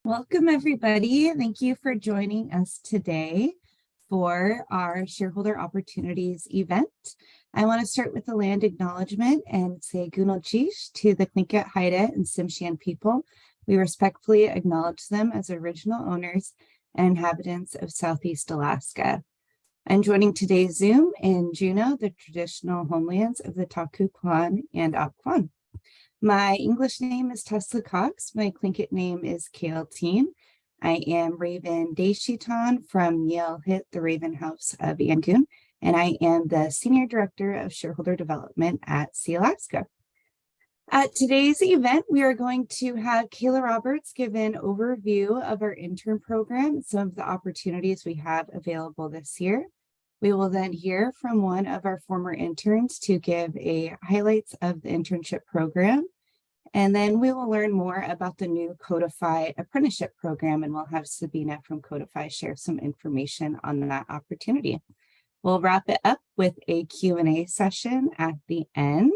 Welcome, everybody. Thank you for joining us today for our Shareholder Opportunities event. I want to start with the land acknowledgement and say Gunalchish to the Tlingit, Haida, and Tsimshian people. We respectfully acknowledge them as original owners and inhabitants of Southeast Alaska. I'm joining today's Zoom in Juneau, the traditional homelands of the Taku Kwan and Apkwon. My English name is Tesla Cox. My Tlingit name is Kale Teen. I am Raven Deshiton from Yale Hit, the Raven House of Yangon, and I am the Senior Director of Shareholder Development at Sealaska. At today's event, we are going to have Kayla Roberts give an overview of our intern program, some of the opportunities we have available this year. We will then hear from one of our former interns to give a highlights of the internship program. And then we will learn more about the new Codify apprenticeship program, and we'll have Sabina from Codify share some information on that opportunity. We'll wrap it up with a Q&A session at the end.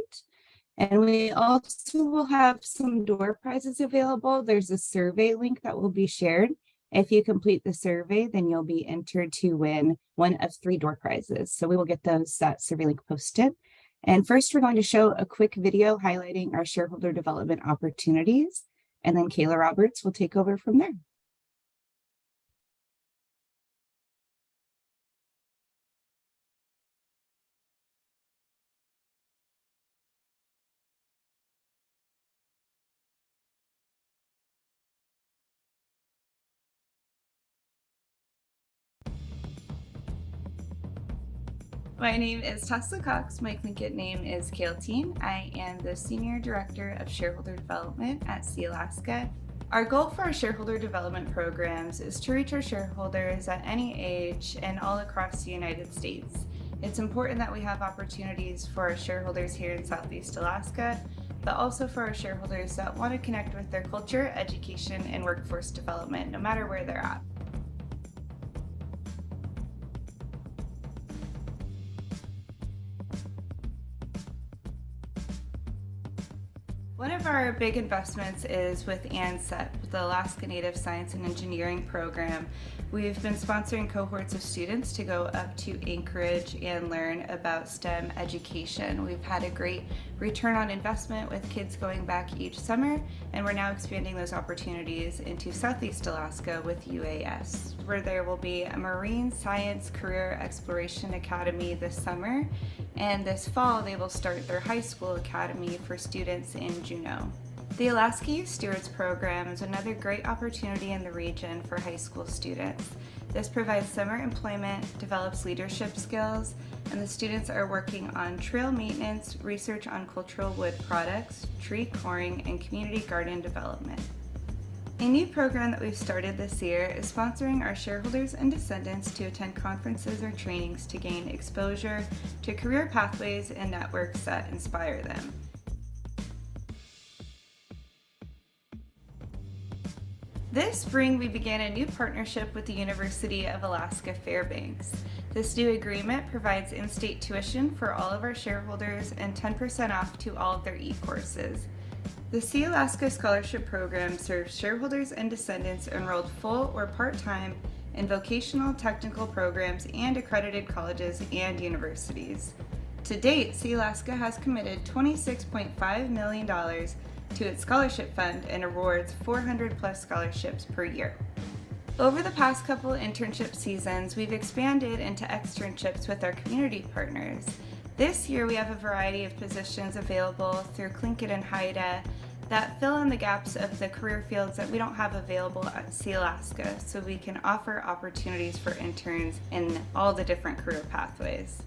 And we also will have some door prizes available. There's a survey link that will be shared. If you complete the survey, then you'll be entered to win one of 3 door prizes. So we will get that survey link posted. And first, we're going to show a quick video highlighting our shareholder development opportunities, and then Kayla Roberts will take over from there. My name is Tesla Cox. My Tlingit name is Kale Teen. I am the Senior Director of Shareholder Development at Sealaska. Our goal for our shareholder development programs is to reach our shareholders at any age and all across the United States. It's important that we have opportunities for our shareholders here in Southeast Alaska, but also for our shareholders that want to connect with their culture, education, and workforce development, no matter where they're at. One of our big investments is with ANSET, the Alaska Native Science and Engineering Program. We've been sponsoring cohorts of students to go up to Anchorage and learn about STEM education. We've had a great return on investment with kids going back each summer, and we're now expanding those opportunities into Southeast Alaska with UAS, where there will be a Marine Science Career Exploration Academy this summer, and this fall they will start their high school academy for students in Juneau. The Alaska Youth Stewards Program is another great opportunity in the region for high school students. This provides summer employment, develops leadership skills, and the students are working on trail maintenance, research on cultural wood products, tree coring, and community garden development. A new program that we've started this year is sponsoring our shareholders and descendants to attend conferences or trainings to gain exposure to career pathways and networks that inspire them. This spring, we began a new partnership with the University of Alaska Fairbanks. This new agreement provides in-state tuition for all of our shareholders and 10% off to all of their e-courses. The Sealaska Scholarship Program serves shareholders and descendants enrolled full or part-time in vocational technical programs and accredited colleges and universities. To date, Sealaska has committed $26.5 million to its scholarship fund and awards 400 plus scholarships per year. Over the past couple internship seasons, we've expanded into externships with our community partners. This year we have a variety of positions available through Tlingit and Haida that fill in the gaps of the career fields that we don't have available at Sealaska, so we can offer opportunities for interns in all the different career pathways.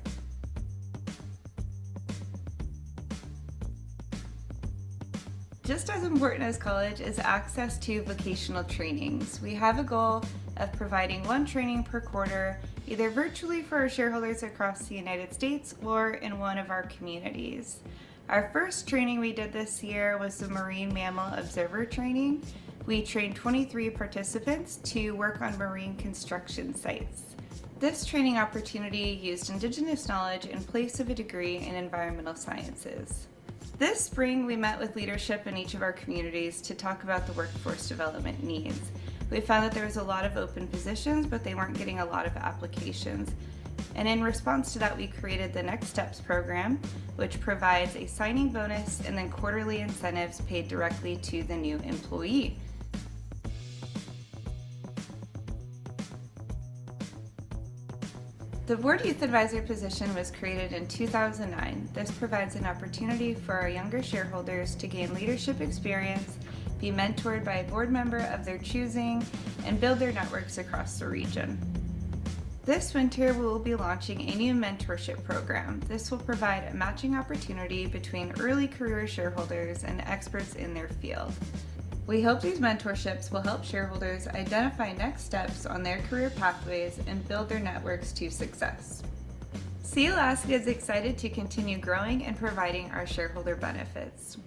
Just as important as college is access to vocational trainings. We have a goal of providing 1 training per quarter, either virtually for our shareholders across the United States or in one of our communities. Our first training we did this year was the Marine Mammal Observer Training. We trained 23 participants to work on marine construction sites. This training opportunity used Indigenous knowledge in place of a degree in environmental sciences. This spring, we met with leadership in each of our communities to talk about the workforce development needs. We found that there was a lot of open positions, but they weren't getting a lot of applications. And in response to that, we created the Next Steps program, which provides a signing bonus and then quarterly incentives paid directly to the new employee. The Board Youth Advisor position was created in 2009. This provides an opportunity for our younger shareholders to gain leadership experience, be mentored by a board member of their choosing, and build their networks across the region. This winter, we will be launching a new mentorship program. This will provide a matching opportunity between early career shareholders and experts in their field. We hope these mentorships will help shareholders identify next steps on their career pathways and build their networks to success. Sealaska is excited to continue growing and providing our shareholder benefits.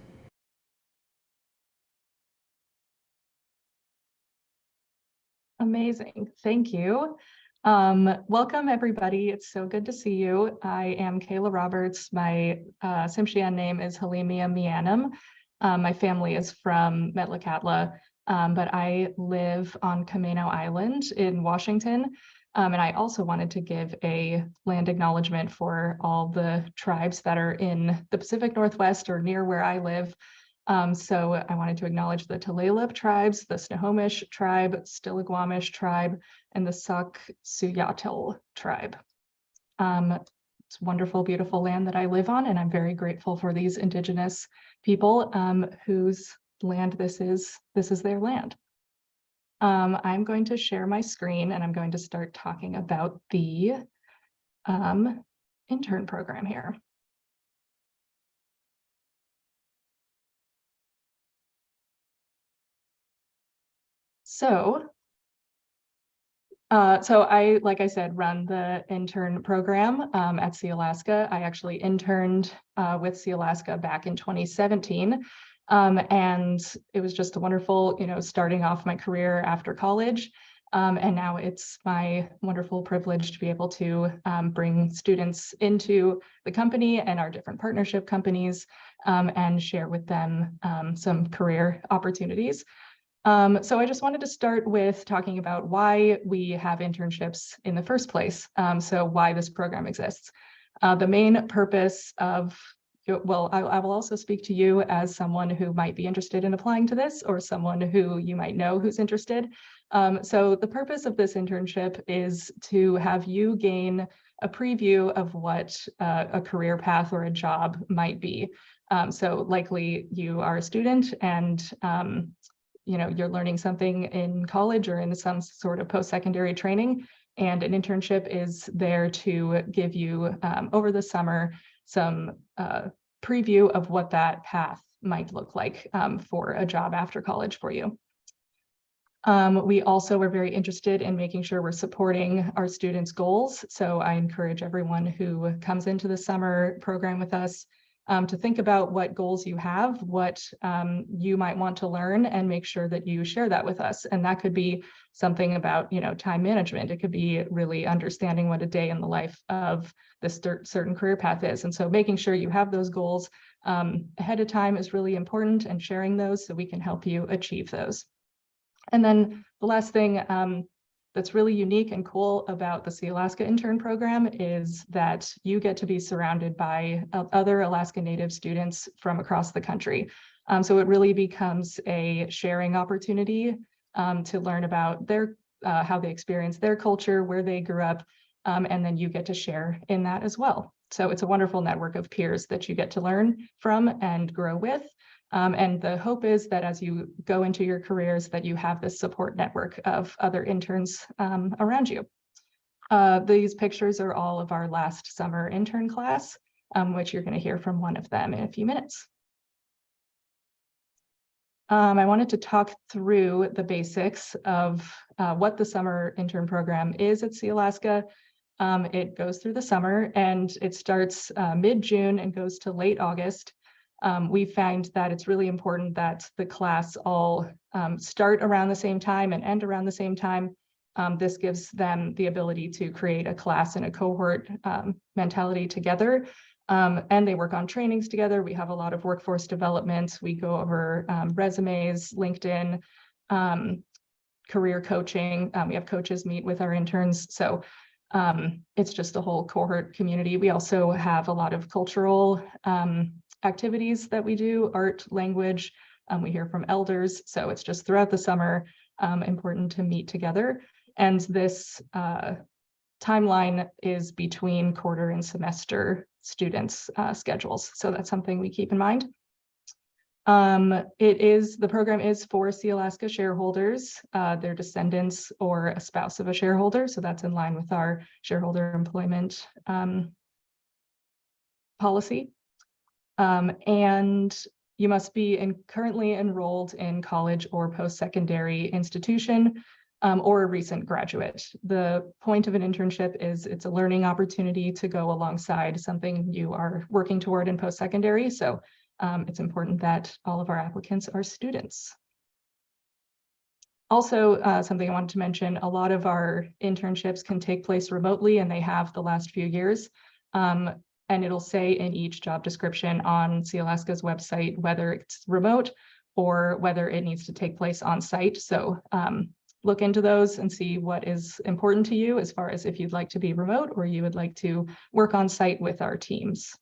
Amazing, thank you. Welcome everybody, it's so good to see you. I am Kayla Roberts. My Tsimshian name is Halimia Mianam. My family is from Metlakatla, but I live on Camano Island in Washington. And I also wanted to give a land acknowledgement for all the tribes that are in the Pacific Northwest or near where I live. So I wanted to acknowledge the Tulalip tribes, the Snohomish tribe, Stillaguamish tribe, and the Sauk-Suyatul tribe. It's wonderful, beautiful land that I live on, and I'm very grateful for these Indigenous people whose land this is their land. I'm going to share my screen and I'm going to start talking about the intern program here. So I, like I said, run the intern program at Sealaska. I actually interned with Sealaska back in 2017. And it was just a wonderful, starting off my career after college. And now it's my wonderful privilege to be able to bring students into the company and our different partnership companies and share with them some career opportunities. So I just wanted to start with talking about why we have internships in the first place. So why this program exists. The main purpose of, well, I will also speak to you as someone who might be interested in applying to this or someone who you might know who's interested. So the purpose of this internship is to have you gain a preview of what a career path or a job might be. So likely you are a student and you're learning something in college or in some sort of post-secondary training, and an internship is there to give you over the summer some preview of what that path might look like for a job after college for you. We also were very interested in making sure we're supporting our students' goals. So I encourage everyone who comes into the summer program with us to think about what goals you have, what you might want to learn, and make sure that you share that with us. And that could be something about, time management. It could be really understanding what a day in the life of this certain career path is. And so making sure you have those goals ahead of time is really important, and sharing those so we can help you achieve those. And then the last thing that's really unique and cool about the Sealaska intern program is that you get to be surrounded by other Alaska Native students from across the country. So it really becomes a sharing opportunity to learn about their how they experience their culture, where they grew up, and then you get to share in that as well. So it's a wonderful network of peers that you get to learn from and grow with. And the hope is that as you go into your careers, that you have this support network of other interns around you. These pictures are all of our last summer intern class, which you're going to hear from one of them in a few minutes. I wanted to talk through the basics of what the summer intern program is at Sealaska. It goes through the summer and it starts mid-June and goes to late August. We find that it's really important that the class all start around the same time and end around the same time. This gives them the ability to create a class and a cohort mentality together. And they work on trainings together. We have a lot of workforce development. We go over resumes, LinkedIn, career coaching. We have coaches meet with our interns. So it's just a whole cohort community. We also have a lot of cultural activities that we do, art, language. We hear from elders. So it's just throughout the summer, important to meet together. And this timeline is between quarter and semester students' schedules. So that's something we keep in mind. The program is for Sealaska shareholders, their descendants, or a spouse of a shareholder. So that's in line with our shareholder employment policy. And you must be currently enrolled in college or post-secondary institution, or a recent graduate. The point of an internship is it's a learning opportunity to go alongside something you are working toward in post-secondary. So it's important that all of our applicants are students. Also, something I wanted to mention, a lot of our internships can take place remotely, and they have the last few years. And it'll say in each job description on Sealaska's website whether it's remote or whether it needs to take place on site. So look into those and see what is important to you as far as if you'd like to be remote or you would like to work on site with our teams.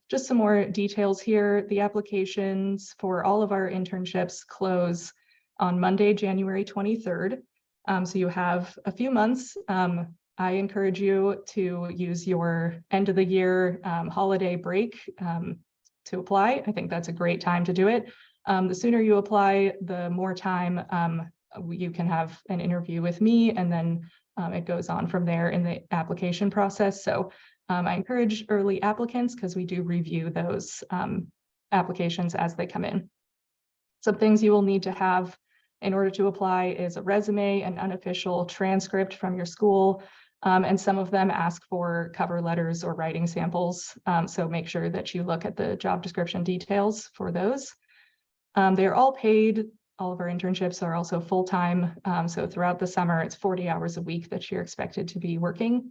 Just some more details here. The applications for all of our internships close on Monday, January 23rd. So you have a few months. I encourage you to use your end of the year holiday break to apply. I think that's a great time to do it. The sooner you apply, the more time you can have an interview with me, and then it goes on from there in the application process. So I encourage early applicants because we do review those applications as they come in. Some things you will need to have in order to apply is a resume, an unofficial transcript from your school, and some of them ask for cover letters or writing samples. So make sure that you look at the job description details for those. They're all paid. All of our internships are also full-time. So throughout the summer, it's 40 hours a week that you're expected to be working.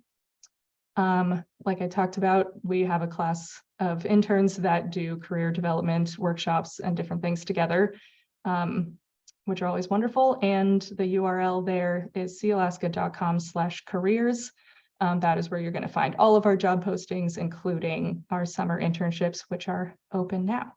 Like I talked about, we have a class of interns that do career development workshops and different things together, which are always wonderful. And the URL there is sealaska.com/careers. That is where you're going to find all of our job postings, including our summer internships, which are open now.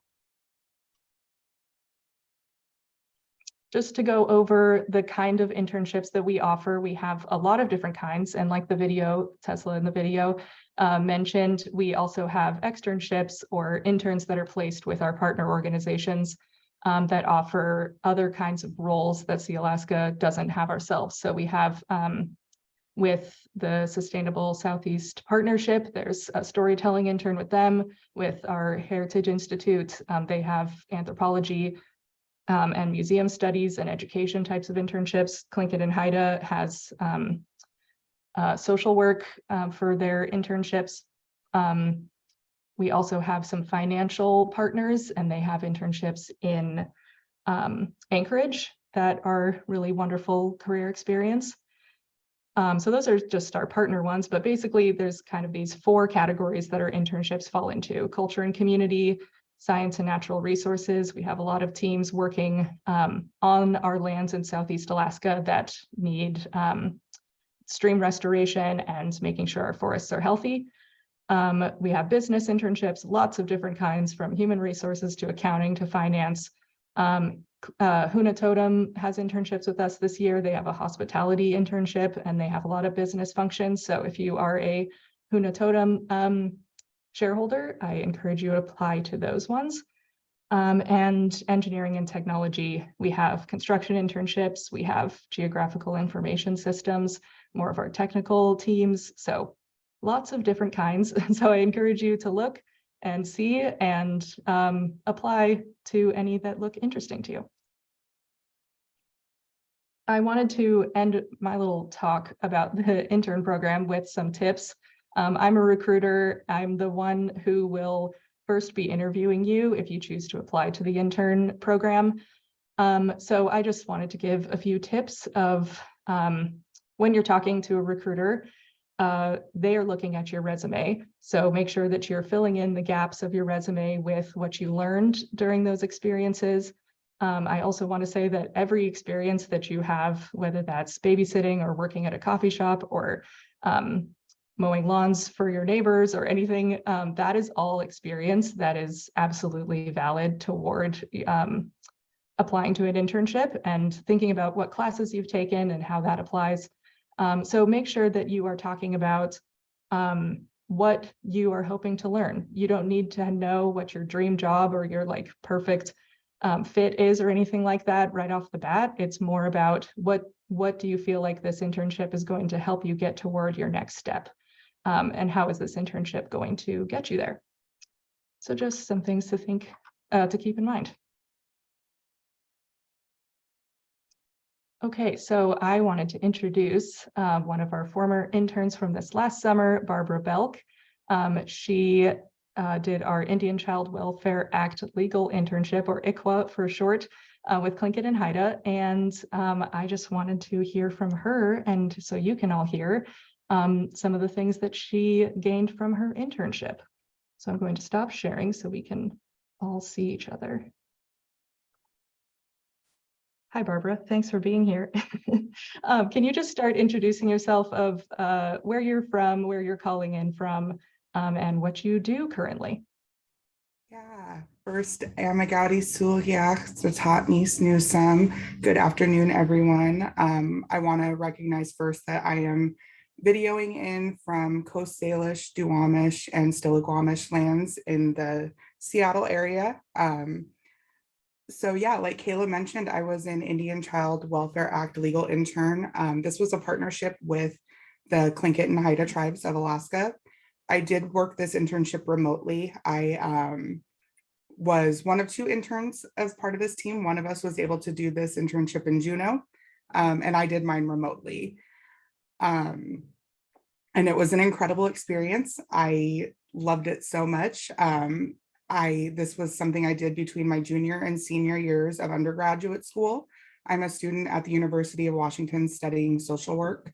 Just to go over the kind of internships that we offer, we have a lot of different kinds. And like the video, Tesla in the video mentioned, we also have externships or interns that are placed with our partner organizations that offer other kinds of roles that Sealaska doesn't have ourselves. So we have with the Sustainable Southeast Partnership, there's a storytelling intern with them. With our Heritage Institute, they have anthropology and museum studies and education types of internships. Clinton and Haida has social work for their internships. We also have some financial partners, and they have internships in Anchorage that are really wonderful career experience. So those are just our partner ones, but basically there's kind of these 4 categories that our internships fall into: culture and community, science and natural resources. We have a lot of teams working on our lands in Southeast Alaska that need stream restoration and making sure our forests are healthy. We have business internships, lots of different kinds, from human resources to accounting to finance. Huna Totem has internships with us this year. They have a hospitality internship, and they have a lot of business functions. So if you are a Huna Totem shareholder, I encourage you to apply to those ones. And engineering and technology, we have construction internships, we have geographical information systems, more of our technical teams. So lots of different kinds. So I encourage you to look and see and apply to any that look interesting to you. I wanted to end my little talk about the intern program with some tips. I'm a recruiter. I'm the one who will first be interviewing you if you choose to apply to the intern program. So I just wanted to give a few tips of when you're talking to a recruiter, they are looking at your resume. So make sure that you're filling in the gaps of your resume with what you learned during those experiences. I also want to say that every experience that you have, whether that's babysitting or working at a coffee shop or mowing lawns for your neighbors or anything, that is all experience that is absolutely valid toward applying to an internship and thinking about what classes you've taken and how that applies. So make sure that you are talking about what you are hoping to learn. You don't need to know what your dream job or your like perfect fit is or anything like that right off the bat. It's more about what do you feel like this internship is going to help you get toward your next step, and how is this internship going to get you there? So just some things to think to keep in mind. Okay, so I wanted to introduce one of our former interns from this last summer, Barbara Belk. She did our Indian Child Welfare Act legal internship, or ICWA for short, with Tlingit and Haida. And I just wanted to hear from her, and so you can all hear some of the things that she gained from her internship. So I'm going to stop sharing so we can all see each other. Hi, Barbara. Thanks for being here. Can you just start introducing yourself of where you're from, where you're calling in from, and what you do currently? Yeah, first, Amagadi Suliach, Tatatnis Newsome. Good afternoon, everyone. I want to recognize first that I am videoing in from Coast Salish, Duwamish, and Stillaguamish lands in the Seattle area. So yeah, like Kayla mentioned, I was an Indian Child Welfare Act legal intern. This was a partnership with the Tlingit and Haida tribes of Alaska. I did work this internship remotely. I was one of two interns as part of this team. One of us was able to do this internship in Juneau, and I did mine remotely. And it was an incredible experience. I loved it so much. This was something I did between my junior and senior years of undergraduate school. I'm a student at the University of Washington studying social work.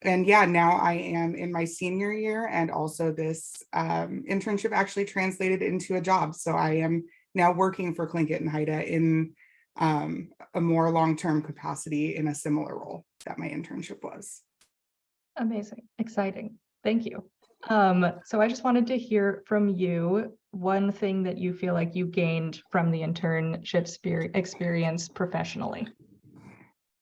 And yeah, now I am in my senior year, and also this internship actually translated into a job. So I am now working for Tlingit and Haida in a more long-term capacity in a similar role that my internship was. Amazing, exciting. Thank you. So I just wanted to hear from you one thing that you feel like you gained from the internship experience professionally.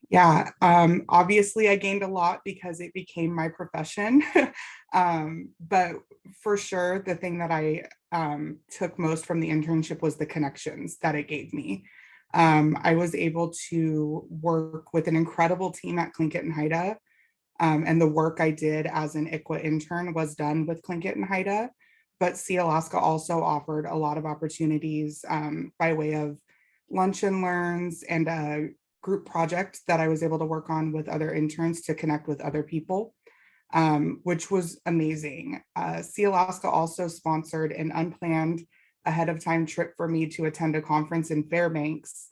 Yeah, obviously I gained a lot because it became my profession. But for sure, the thing that I took most from the internship was the connections that it gave me. I was able to work with an incredible team at Tlingit and Haida. And the work I did as an ICWA intern was done with Tlingit and Haida, but Sealaska also offered a lot of opportunities by way of lunch and learns and a group project that I was able to work on with other interns to connect with other people, which was amazing. Sealaska also sponsored an unplanned ahead of time trip for me to attend a conference in Fairbanks.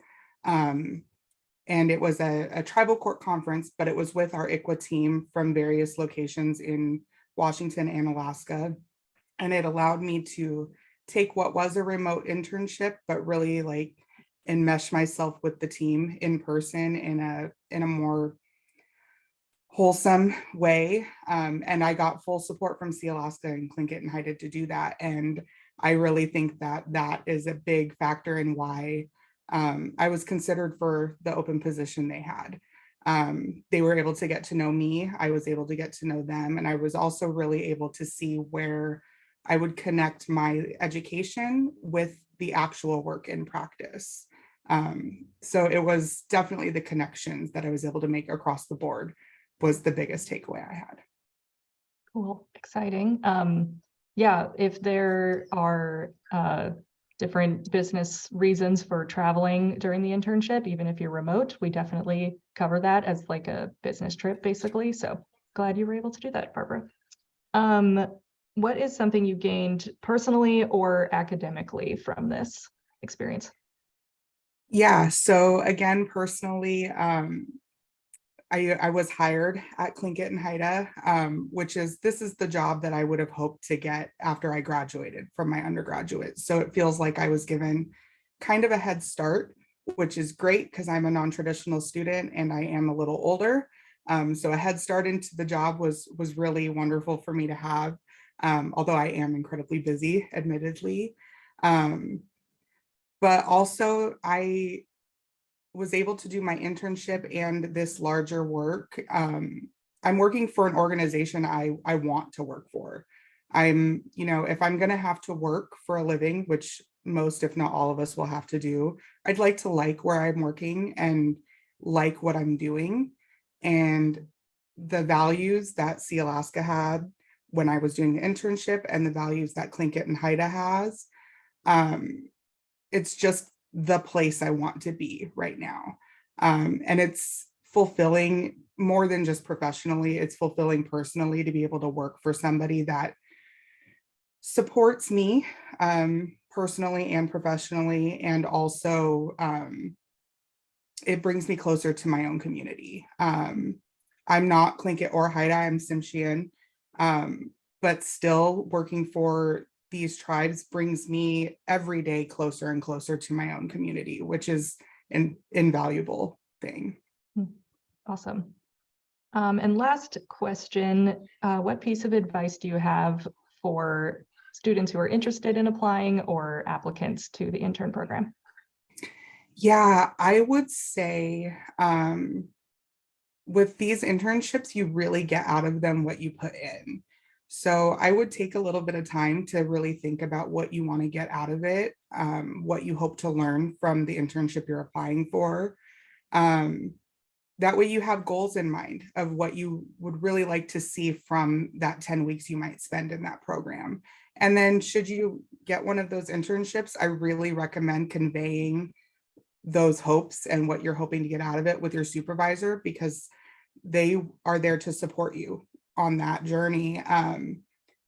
And it was a tribal court conference, but it was with our ICWA team from various locations in Washington and Alaska. And it allowed me to take what was a remote internship, but really like enmesh myself with the team in person in a more wholesome way. And I got full support from Sealaska and Tlingit and Haida to do that. And I really think that that is a big factor in why I was considered for the open position they had. They were able to get to know me. I was able to get to know them. And I was also really able to see where I would connect my education with the actual work in practice. So it was definitely the connections that I was able to make across the board was the biggest takeaway I had. Cool, exciting. Yeah, if there are different business reasons for traveling during the internship, even if you're remote, we definitely cover that as like a business trip, basically. So glad you were able to do that, Barbara. What is something you gained personally or academically from this experience? Yeah, so again, personally, I was hired at Tlingit and Haida, this is the job that I would have hoped to get after I graduated from my undergraduate. So it feels like I was given kind of a head start, which is great because I'm a non-traditional student and I am a little older. So a head start into the job was really wonderful for me to have, although I am incredibly busy, admittedly. But also I was able to do my internship and this larger work. I'm working for an organization I want to work for. If I'm going to have to work for a living, which most, if not all of us will have to do, I'd like to like where I'm working and like what I'm doing. And the values that Sealaska had when I was doing the internship and the values that Tlingit and Haida has, it's just the place I want to be right now. And it's fulfilling more than just professionally, it's fulfilling personally to be able to work for somebody that supports me personally and professionally. And also it brings me closer to my own community. I'm not Tlingit or Haida, I'm Tsimshian, but still working for these tribes brings me every day closer and closer to my own community, which is an invaluable thing. Awesome. And last question, what piece of advice do you have for students who are interested in applying or applicants to the intern program? Yeah, I would say with these internships, you really get out of them what you put in. So I would take a little bit of time to really think about what you want to get out of it, what you hope to learn from the internship you're applying for. That way you have goals in mind of what you would really like to see from that 10 weeks you might spend in that program. And then should you get one of those internships, I really recommend conveying those hopes and what you're hoping to get out of it with your supervisor, because they are there to support you on that journey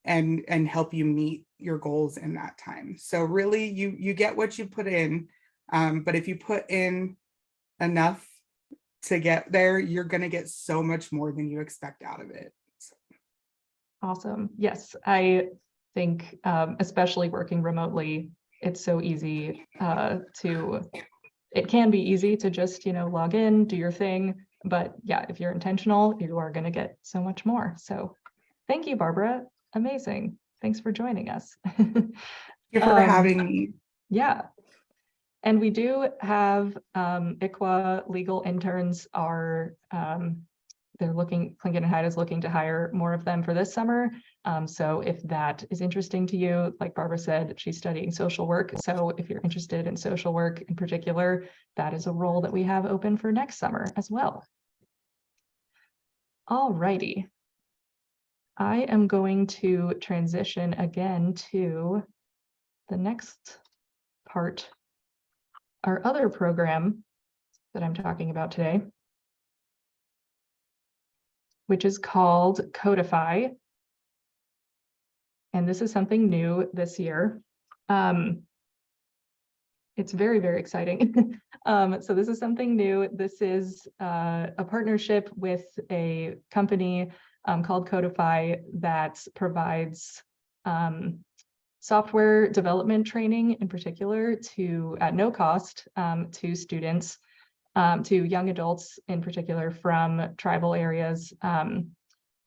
and help you meet your goals in that time. So really you get what you put in, but if you put in enough to get there, you're going to get so much more than you expect out of it. So. Awesome. Yes, I think especially working remotely, it's so easy it can be easy to just, log in, do your thing. But yeah, if you're intentional, you are going to get so much more. So thank you, Barbara. Amazing. Thanks for joining us. Thank you for having me. Yeah. And we do have ICWA legal interns are Tlingit and Haida is looking to hire more of them for this summer. So if that is interesting to you, like Barbara said, she's studying social work. So if you're interested in social work in particular, that is a role that we have open for next summer as well. All righty. I am going to transition again to the next part, our other program that I'm talking about today, which is called Codify. And this is something new this year. It's very, very exciting. So this is something new. This is a partnership with a company called Codify that provides software development training in particular at no cost to students, to young adults in particular from tribal areas.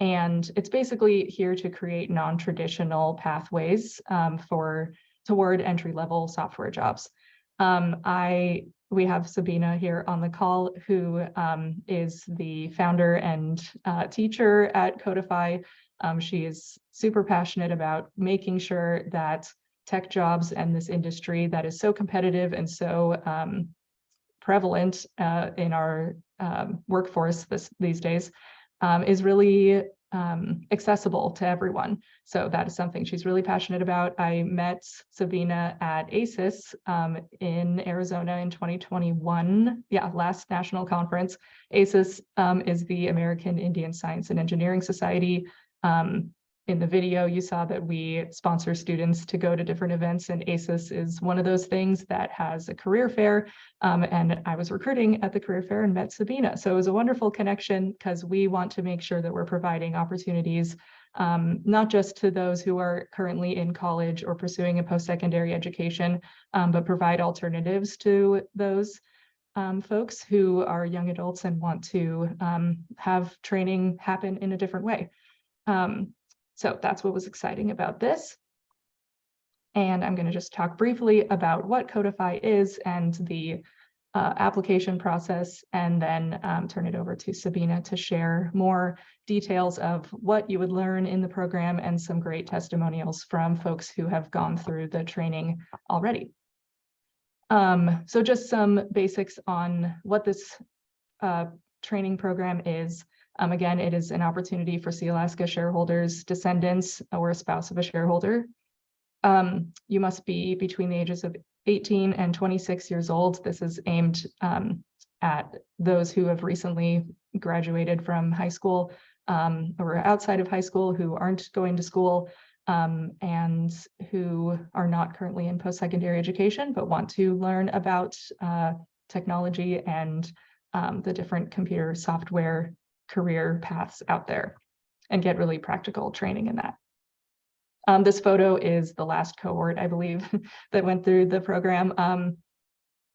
And it's basically here to create non-traditional pathways toward entry-level software jobs. We have Sabina here on the call, who is the founder and teacher at Codify. She is super passionate about making sure that tech jobs and this industry that is so competitive and so prevalent in our workforce these days is really accessible to everyone. So that is something she's really passionate about. I met Sabina at ACES in Arizona in 2021. Yeah, last national conference. ACES is the American Indian Science and Engineering Society. In the video, you saw that we sponsor students to go to different events, and ACES is one of those things that has a career fair. And I was recruiting at the career fair and met Sabina. So it was a wonderful connection because we want to make sure that we're providing opportunities not just to those who are currently in college or pursuing a post-secondary education, but provide alternatives to those folks who are young adults and want to have training happen in a different way. So that's what was exciting about this. And I'm going to just talk briefly about what Codify is and the application process, and then turn it over to Sabina to share more details of what you would learn in the program and some great testimonials from folks who have gone through the training already. So just some basics on what this training program is. Again, it is an opportunity for Sealaska shareholders, descendants, or a spouse of a shareholder. You must be between the ages of 18 and 26 years old. This is aimed at those who have recently graduated from high school or outside of high school, who aren't going to school, and who are not currently in post-secondary education, but want to learn about technology and the different computer software career paths out there and get really practical training in that. This photo is the last cohort, I believe, that went through the program.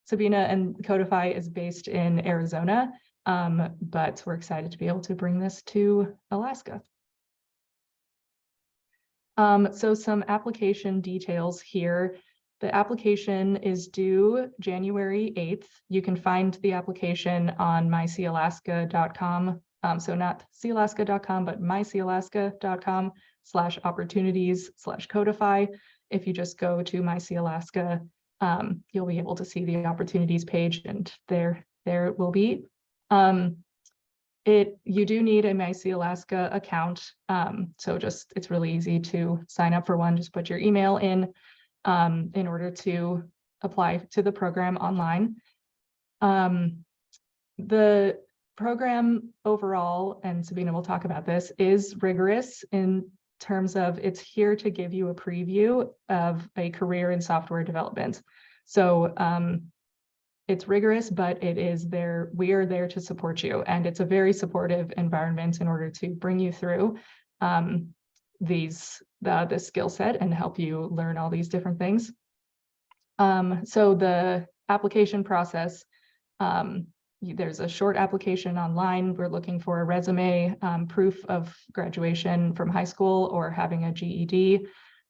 Sabina and Codify is based in Arizona, but we're excited to be able to bring this to Alaska. So some application details here. The application is due January 8th. You can find the application on mysealaska.com. So not sealaska.com, but mysealaska.com/opportunities/codify. If you just go to mysealaska, you'll be able to see the opportunities page, and there it will be. You do need a mySealaska account. So it's really easy to sign up for one. Just put your email in order to apply to the program online. The program overall, and Sabina will talk about this, is rigorous in terms of it's here to give you a preview of a career in software development. So it's rigorous, but it is there. We are there to support you, and it's a very supportive environment in order to bring you through this skill set and help you learn all these different things. So the application process, there's a short application online. We're looking for a resume, proof of graduation from high school or having a GED,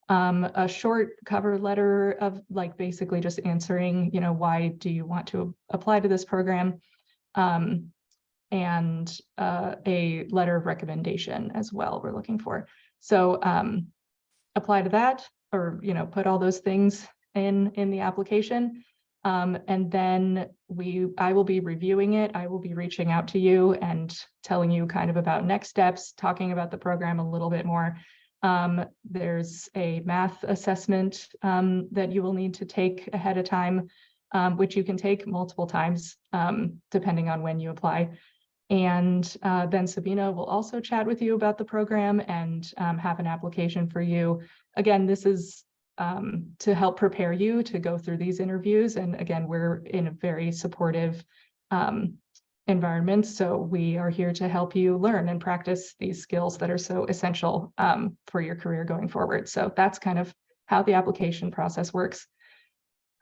a short cover letter of basically just answering, why do you want to apply to this program, and a letter of recommendation as well we're looking for. So apply to that, or put all those things in the application. And then I will be reviewing it. I will be reaching out to you and telling you kind of about next steps, talking about the program a little bit more. There's a math assessment that you will need to take ahead of time, which you can take multiple times depending on when you apply. And then Sabina will also chat with you about the program and have an application for you. Again, this is to help prepare you to go through these interviews. And again, we're in a very supportive environment. So we are here to help you learn and practice these skills that are so essential for your career going forward. So that's kind of how the application process works.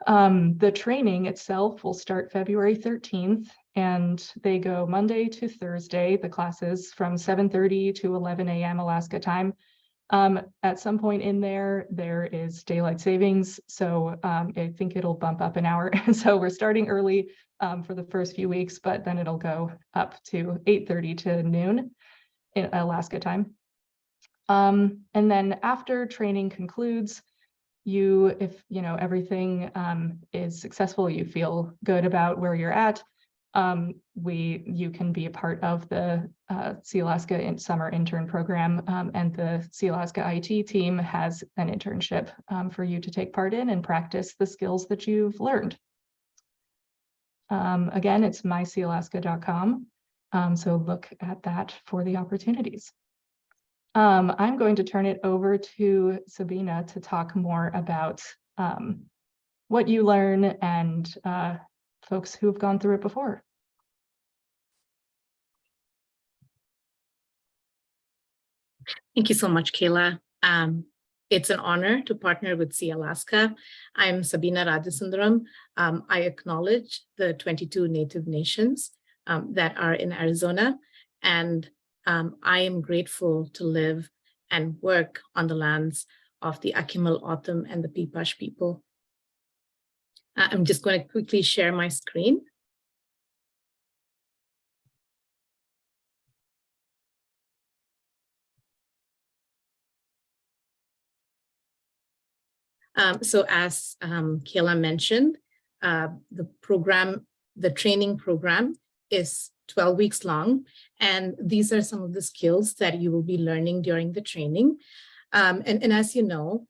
The training itself will start February 13th, and they go Monday to Thursday, the classes from 7:30 to 11 a.m. Alaska time. At some point in there is daylight savings. So I think it'll bump up an hour. So we're starting early for the first few weeks, but then it'll go up to 8:30 to noon in Alaska time. And then after training concludes, if everything is successful, you feel good about where you're at, you can be a part of the Sealaska summer intern program, and the Sealaska IT team has an internship for you to take part in and practice the skills that you've learned. Again, it's mysealaska.com, so look at that for the opportunities. I'm going to turn it over to Sabina to talk more about what you learn and folks who have gone through it before. Thank you so much, Kayla. It's an honor to partner with Sealaska. I'm Sabina Rajasundaram. I acknowledge the 22 Native nations that are in Arizona, and I am grateful to live and work on the lands of the Akimal Otham and the Pipash people. I'm just going to quickly share my screen. So as Kayla mentioned, the training program is 12 weeks long, and these are some of the skills that you will be learning during the training. And as you know,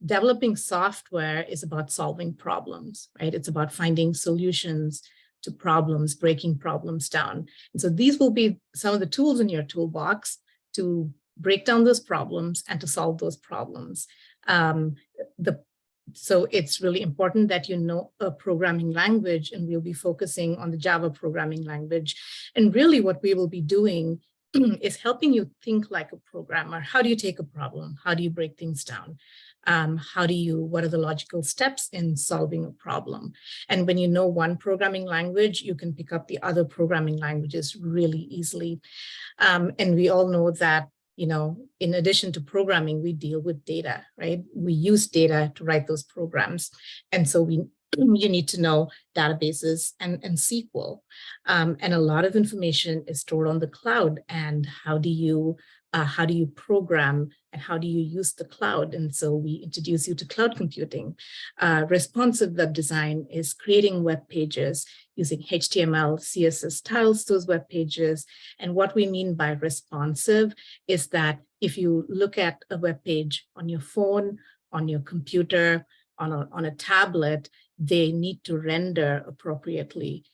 developing software is about solving problems, right? It's about finding solutions to problems, breaking problems down. And so these will be some of the tools in your toolbox to break down those problems and to solve those problems. So it's really important that you know a programming language, and we'll be focusing on the Java programming language. And really what we will be doing is helping you think like a programmer. How do you take a problem? How do you break things down? What are the logical steps in solving a problem? And when you know one programming language, you can pick up the other programming languages really easily. And we all know that, you know, in addition to programming, we deal with data, right? We use data to write those programs. And so you need to know databases and SQL. And a lot of information is stored on the cloud. And how do you program and how do you use the cloud? And so we introduce you to cloud computing. Responsive web design is creating web pages using HTML, CSS styles, those web pages. And what we mean by responsive is that if you look at a web page on your phone, on your computer, on a tablet, they need to render appropriately.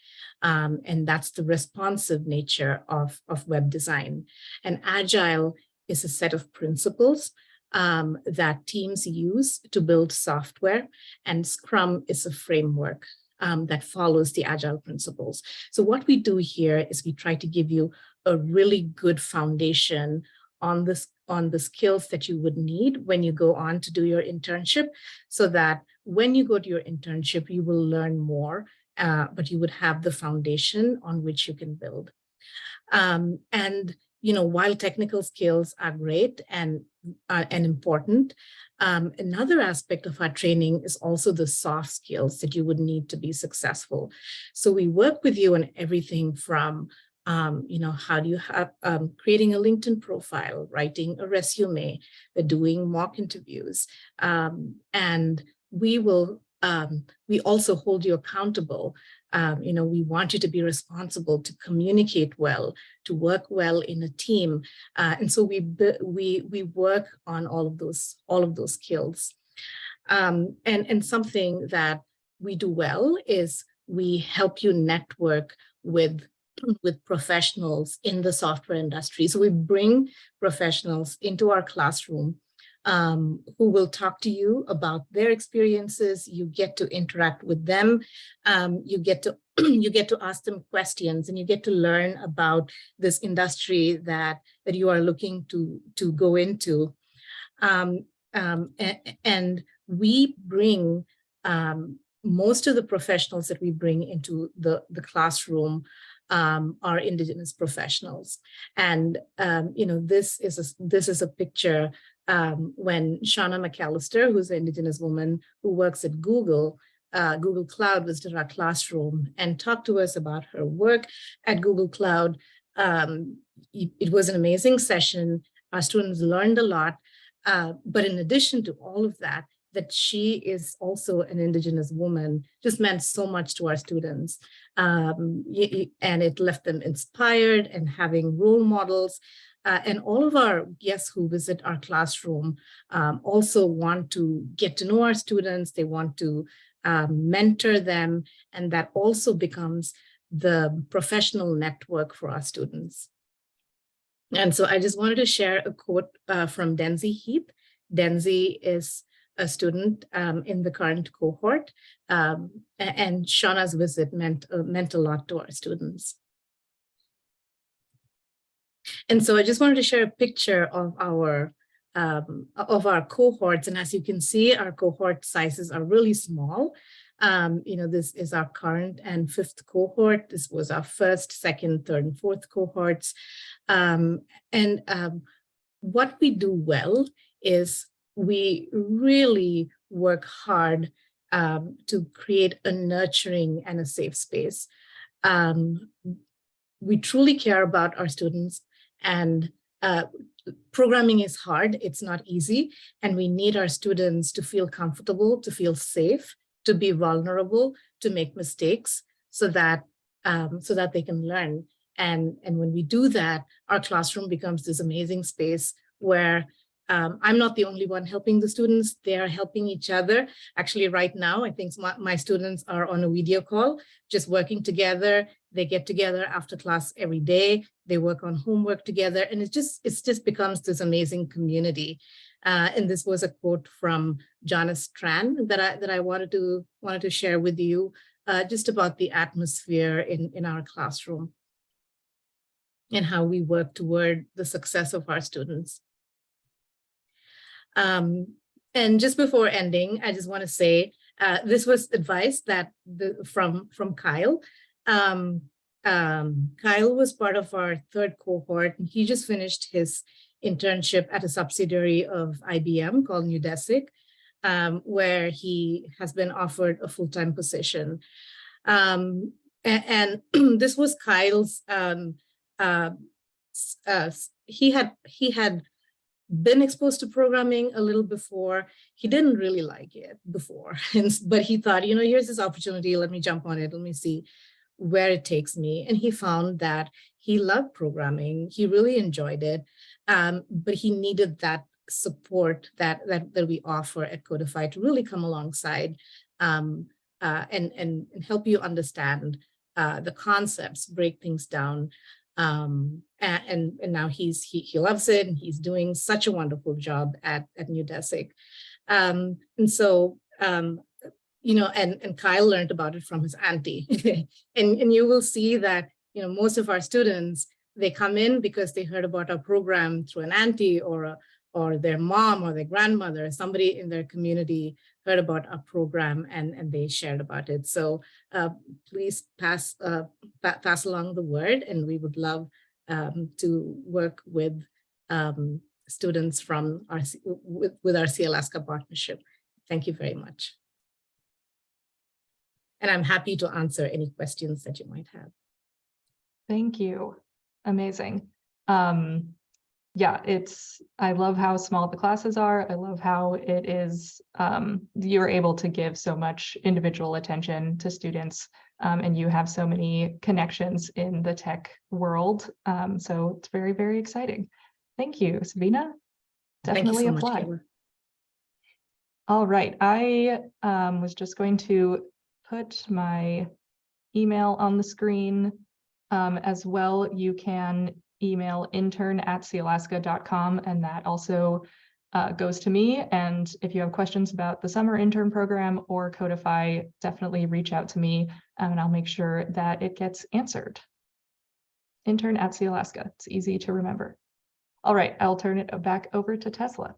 And that's the responsive nature of web design. And Agile is a set of principles that teams use to build software, and Scrum is a framework that follows the Agile principles. So what we do here is we try to give you a really good foundation on the skills that you would need when you go on to do your internship, so that when you go to your internship, you will learn more, but you would have the foundation on which you can build. And you know, while technical skills are great and important, another aspect of our training is also the soft skills that you would need to be successful. So we work with you on everything from you know, how do you have creating a LinkedIn profile, writing a resume, doing mock interviews, and we also hold you accountable. You know, we want you to be responsible, to communicate well, to work well in a team, and so we work on all of those skills. And something that we do well is we help you network with professionals in the software industry. So we bring professionals into our classroom who will talk to you about their experiences. You get to interact with them. You get to ask them questions, and you get to learn about this industry that you are looking to go into. And we bring most of the professionals that we bring into the classroom are Indigenous professionals. And you know, this is a picture when Shauna McAllister, who's an Indigenous woman who works at Google Cloud, visited our classroom and talked to us about her work at Google Cloud. It was an amazing session. Our students learned a lot. But in addition to all of that, that she is also an Indigenous woman just meant so much to our students. And it left them inspired and having role models. And all of our guests who visit our classroom also want to get to know our students. They want to mentor them. And that also becomes the professional network for our students. And so I just wanted to share a quote from Denzi Heath. Denzi is a student in the current cohort, and Shauna's visit meant a lot to our students. And so I just wanted to share a picture of our cohorts. And as you can see, our cohort sizes are really small. This is our current and fifth cohort. This was our first, second, third, and fourth cohorts. What we do well is we really work hard to create a nurturing and a safe space. We truly care about our students, and programming is hard. It's not easy. And we need our students to feel comfortable, to feel safe, to be vulnerable, to make mistakes so that they can learn. And when we do that, our classroom becomes this amazing space where I'm not the only one helping the students. They are helping each other. Actually, right now, I think my students are on a video call, just working together. They get together after class every day. They work on homework together, and it just becomes this amazing community. And this was a quote from Jonas Tran that I wanted to share with you, just about the atmosphere in our classroom and how we work toward the success of our students. And just before ending, I just want to say this was advice that from Kyle. Kyle was part of our third cohort, and he just finished his internship at a subsidiary of IBM called Nudesic, where he has been offered a full-time position. And this was Kyle's. He had been exposed to programming a little before. He didn't really like it before, but he thought, here's this opportunity. Let me jump on it. Let me see where it takes me. And he found that he loved programming. He really enjoyed it, but he needed that support that we offer at Codify to really come alongside and help you understand the concepts, break things down. And now he loves it, and he's doing such a wonderful job at Nudesic. And Kyle learned about it from his auntie. and you will see that, most of our students, they come in because they heard about our program through an auntie or their mom or their grandmother. Somebody in their community heard about our program and they shared about it. So please pass along the word, and we would love to work with students from our Sealaska partnership. Thank you very much. And I'm happy to answer any questions that you might have. Thank you. Amazing. Yeah, I love how small the classes are. I love how it is, you're able to give so much individual attention to students, and you have so many connections in the tech world. So it's very, very exciting. Thank you, Sabina. Definitely apply. All right, I was just going to put my email on the screen as well. You can email intern@sealaska.com, and that also goes to me. And if you have questions about the summer intern program or Codify, definitely reach out to me, and I'll make sure that it gets answered. Intern@Sealaska. It's easy to remember. All right, I'll turn it back over to Tesla.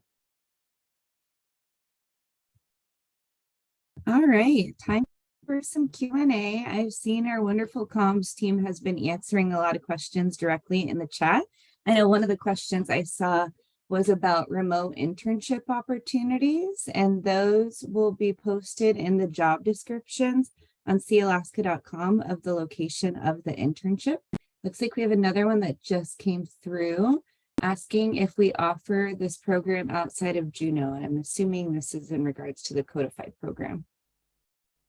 All right, time for some Q&A. I've seen our wonderful comms team has been answering a lot of questions directly in the chat. I know one of the questions I saw was about remote internship opportunities, and those will be posted in the job descriptions on sealaska.com of the location of the internship. Looks like we have another one that just came through asking if we offer this program outside of Juneau. And I'm assuming this is in regards to the Codify program.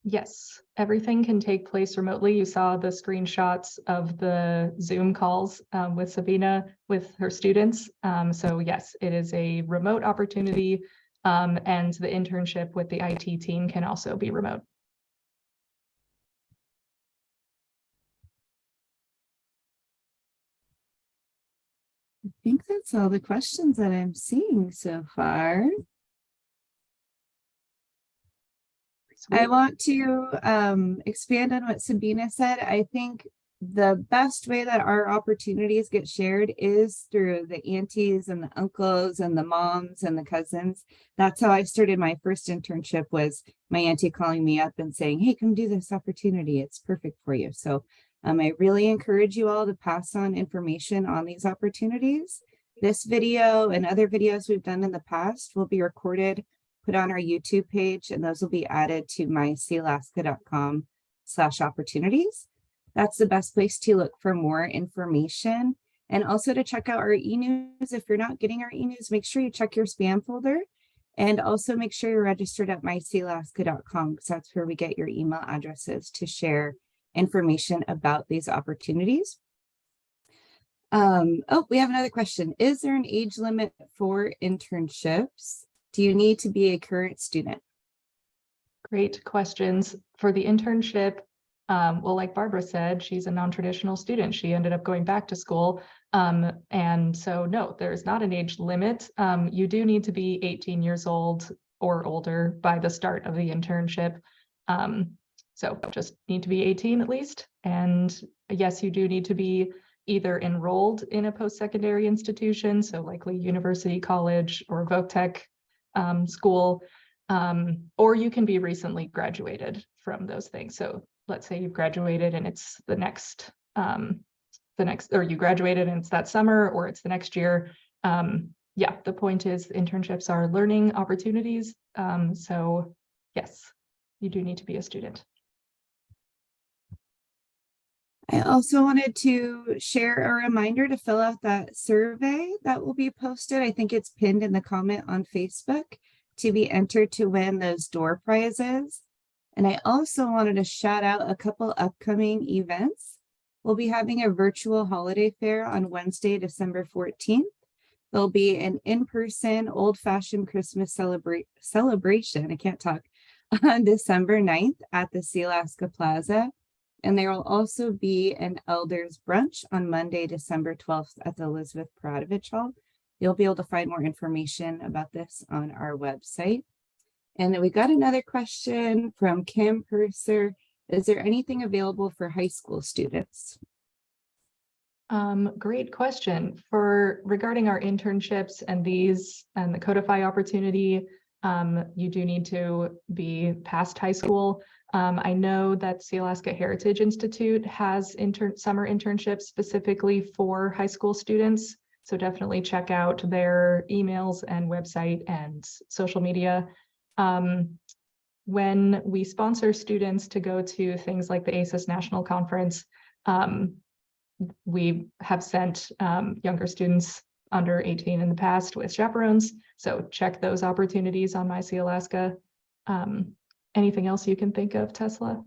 Yes, everything can take place remotely. You saw the screenshots of the Zoom calls with Sabina with her students. So yes, it is a remote opportunity, and the internship with the IT team can also be remote. I think that's all the questions that I'm seeing so far. I want to expand on what Sabina said. I think the best way that our opportunities get shared is through the aunties and the uncles and the moms and the cousins. That's how I started my first internship, was my auntie calling me up and saying, hey, come do this opportunity. It's perfect for you. So I really encourage you all to pass on information on these opportunities. This video and other videos we've done in the past will be recorded, put on our YouTube page, and those will be added to my sealaska.com/opportunities. That's the best place to look for more information, and also to check out our e-news. If you're not getting our e-news, make sure you check your spam folder, and also make sure you're registered at mysealaska.com, because that's where we get your email addresses to share information about these opportunities. Oh, we have another question. Is there an age limit for internships? Do you need to be a current student? Great questions. For the internship, well, like Barbara said, she's a non-traditional student. She ended up going back to school. And so no, there's not an age limit. You do need to be 18 years old or older by the start of the internship. So just need to be 18 at least. And yes, you do need to be either enrolled in a post-secondary institution, so likely university, college, or Voctech school, or you can be recently graduated from those things. So let's say you've graduated and it's the next, or you graduated and it's that summer, or it's the next year. Yeah, the point is internships are learning opportunities. So yes, you do need to be a student. I also wanted to share a reminder to fill out that survey that will be posted. I think it's pinned in the comment on Facebook, to be entered to win those door prizes. And I also wanted to shout out a couple upcoming events. We'll be having a virtual holiday fair on Wednesday, December 14th. There'll be an in-person old-fashioned Christmas celebration, I can't talk, on December 9th at the Sealaska Plaza. And there will also be an elders brunch on Monday, December 12th at the Elizabeth Peradovich Hall. You'll be able to find more information about this on our website. And then we got another question from Kim Purser. Is there anything available for high school students? Great question. Regarding our internships and these and the Codify opportunity, you do need to be past high school. I know that Sealaska Heritage Institute has summer internships specifically for high school students. So definitely check out their emails and website and social media. When we sponsor students to go to things like the ACES National Conference, we have sent younger students under 18 in the past with chaperones. So check those opportunities on My Sealaska. Anything else you can think of, Tesla?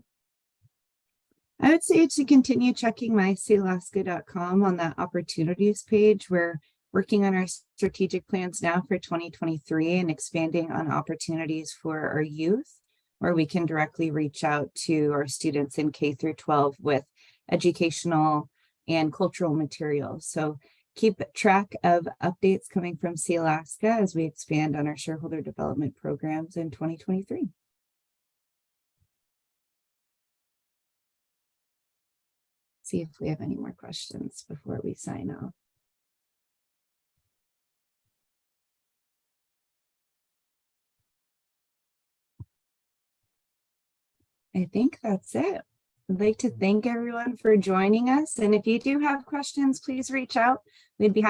I would say to continue checking mysealaska.com on that opportunities page. We're working on our strategic plans now for 2023 and expanding on opportunities for our youth, where we can directly reach out to our students in K through 12 with educational and cultural materials. So keep track of updates coming from Sealaska as we expand on our shareholder development programs in 2023. See if we have any more questions before we sign off. I think that's it. I'd like to thank everyone for joining us. And if you do have questions, please reach out. We'd be happy